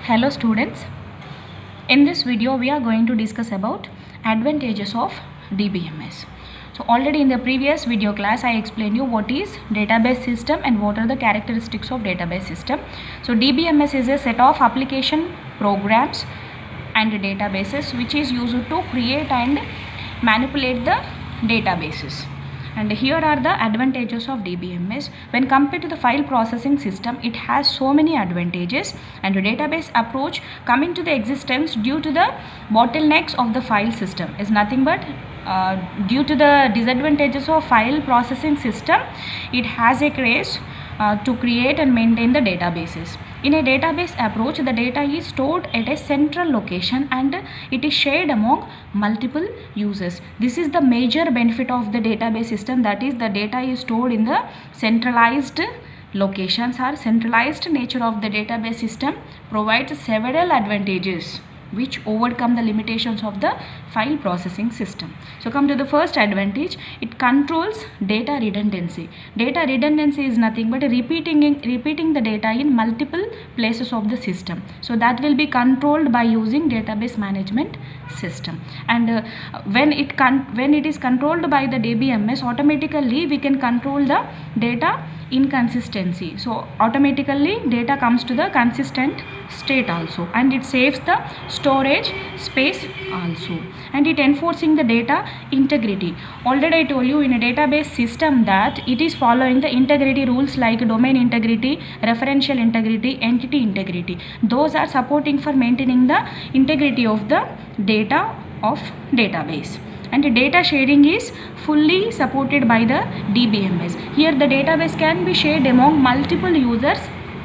Hello students, in this video we are going to discuss about advantages of DBMS. So already in the previous video class I explained you what is database system and what are the characteristics of database system. So DBMS is a set of application programs and databases which is used to create and manipulate the databases. And here are the advantages of DBMS. When compared to the file processing system, it has so many advantages, and the database approach coming to the existence due to the bottlenecks of the file system is nothing but due to the disadvantages of file processing system. It has a craze to create and maintain the databases. In a database approach, the data is stored at a central location and it is shared among multiple users. This is the major benefit of the database system, that is the data is stored in the centralized locations. Or centralized nature of the database system provides several advantages which overcome the limitations of the file processing system. So come to the first advantage, it controls data redundancy. Data redundancy is nothing but repeating the data in multiple places of the system. So that will be controlled by using database management system. And when it is controlled by the DBMS, automatically we can control the data inconsistency. So automatically data comes to the consistent state also, and it saves the storage space also, and it enforcing the data integrity. Already I told you in a database system that it is following the integrity rules like domain integrity, referential integrity, entity integrity. Those are supporting for maintaining the integrity of the data of database. And the data sharing is fully supported by the DBMS. Here the database can be shared among multiple users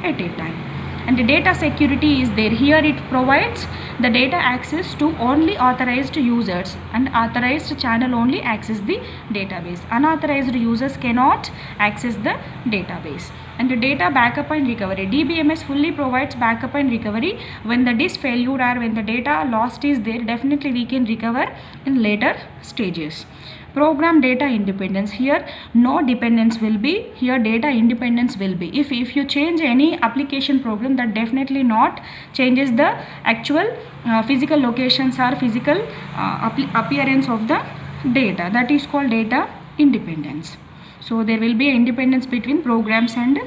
at a time. And the data security is there. Here it provides the data access to only authorized users, and authorized channel only access the database. Unauthorized users cannot access the database. And the data backup and recovery, DBMS fully provides backup and recovery. When the disk failure or when the data lost is there, definitely we can recover in later stages. Program data independence, here no dependence will be, here data independence will be. If you change any application program, that definitely not changes the actual physical locations or physical appearance of the data. That is called data independence. So there will be an independence between programs and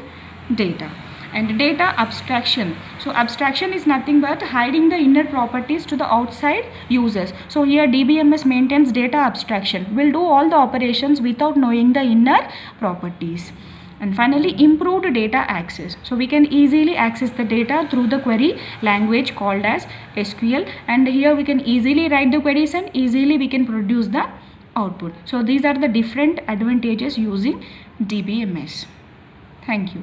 data. And data abstraction, so abstraction is nothing but hiding the inner properties to the outside users. So here DBMS maintains data abstraction, will do all the operations without knowing the inner properties. And finally, improved data access, so we can easily access the data through the query language called as SQL, and here we can easily write the queries and easily we can produce the output. So these are the different advantages using DBMS. Thank you.